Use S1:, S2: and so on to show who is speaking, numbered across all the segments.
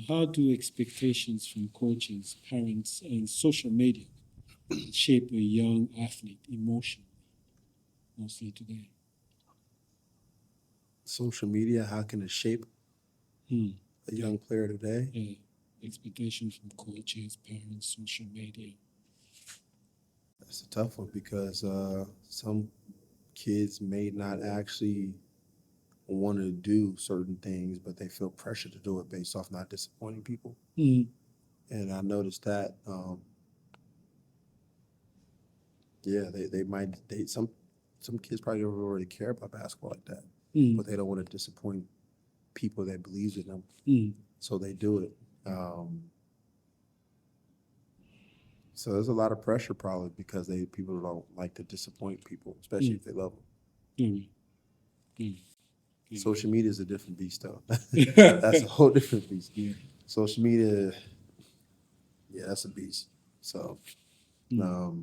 S1: How do expectations from coaches, parents, and social media shape a young athlete emotionally, mostly today?
S2: Social media, how can it shape
S1: Hmm.
S2: a young player today?
S1: Expectations from coaches, parents, social media.
S2: That's a tough one because some kids may not actually want to do certain things, but they feel pressure to do it based off not disappointing people.
S1: Hmm.
S2: And I noticed that, yeah, some kids probably don't really care about basketball like that,
S1: Hmm.
S2: but they don't want to disappoint people that believes in them,
S1: Hmm.
S2: so they do it. So there's a lot of pressure probably because people don't like to disappoint people, especially if they love them.
S1: Hmm. Hmm.
S2: Social media is a different beast, though. That's a whole different beast.
S1: Yeah.
S2: Social media, yeah, that's a beast. So,
S1: Hmm.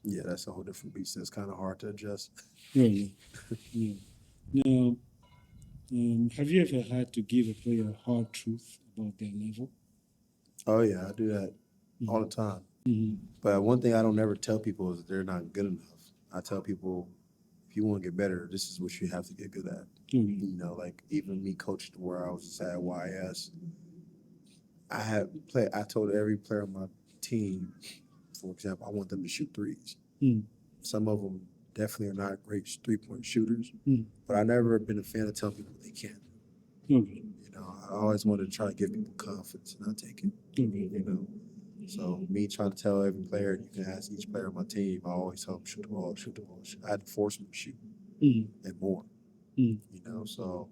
S2: yeah, that's a whole different beast. It's kind of hard to adjust.
S1: Yeah. Yeah. Now, have you ever had to give a player a hard truth about their level?
S2: Oh yeah, I do that all the time.
S1: Mm-hmm.
S2: But one thing I don't ever tell people is they're not good enough. I tell people, if you want to get better, this is what you have to get good at.
S1: Mm-hmm.
S2: You know, like even me coaching where I was at YS, I told every player on my team, for example, I want them to shoot threes.
S1: Mm-hmm.
S2: Some of them definitely are not great 3-point shooters,
S1: Mm-hmm.
S2: but I never been a fan of telling people they can't.
S1: Okay.
S2: You know, I always wanted to try to give people confidence and not take it.
S1: Okay.
S2: You know, so me trying to tell every player, you can ask each player on my team, I always tell them shoot the ball, shoot the ball. I had to force them to shoot
S1: Mm-hmm.
S2: and more.
S1: Mm-hmm.
S2: You know, so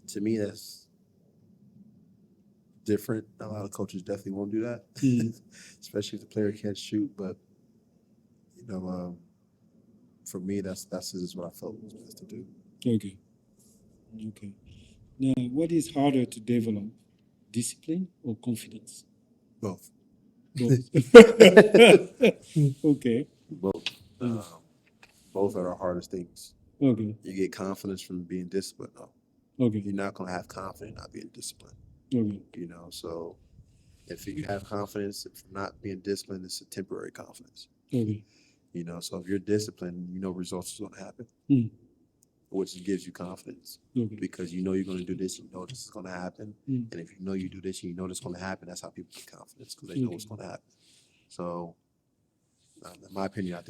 S2: to me that's different. A lot of coaches definitely won't do that, especially if the player can't shoot. But you know, for me, that's is what I felt was best to do.
S1: Okay. Okay. Now, what is harder to develop, discipline or confidence?
S2: Both.
S1: Both. Okay.
S2: Both. Both are the hardest things.
S1: Okay.
S2: You get confidence from being disciplined. No,
S1: Okay.
S2: you're not gonna have confidence not being disciplined.
S1: Okay.
S2: You know, so if you have confidence from not being disciplined, it's a temporary confidence.
S1: Okay.
S2: You know, so if you're disciplined, you know results are gonna happen, which gives you confidence.
S1: Okay.
S2: Because you know you're gonna do this, you know this is gonna happen,
S1: Mm.
S2: and if you know you do this, you know this is gonna happen. That's how people get confidence because they know what's gonna happen. So, in my opinion, I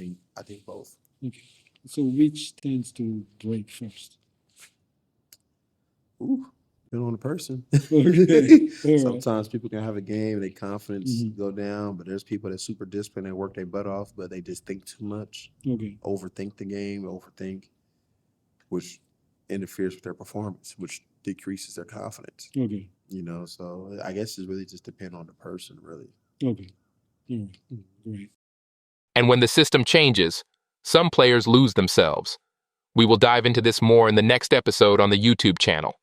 S2: think both.
S1: Okay. So which tends to break first?
S2: Ooh, depending on the person.
S1: Okay. All right.
S2: Sometimes people can have a game, their confidence go down, but there's people that super disciplined, they work their butt off, but they just think too much,
S1: Okay.
S2: overthink the game, which interferes with their performance, which decreases their confidence.
S1: Okay.
S2: You know, so I guess it really just depends on the person, really.
S1: Okay. All right. Great.
S3: And when the system changes, some players lose themselves. We will dive into this more in the next episode on the YouTube channel.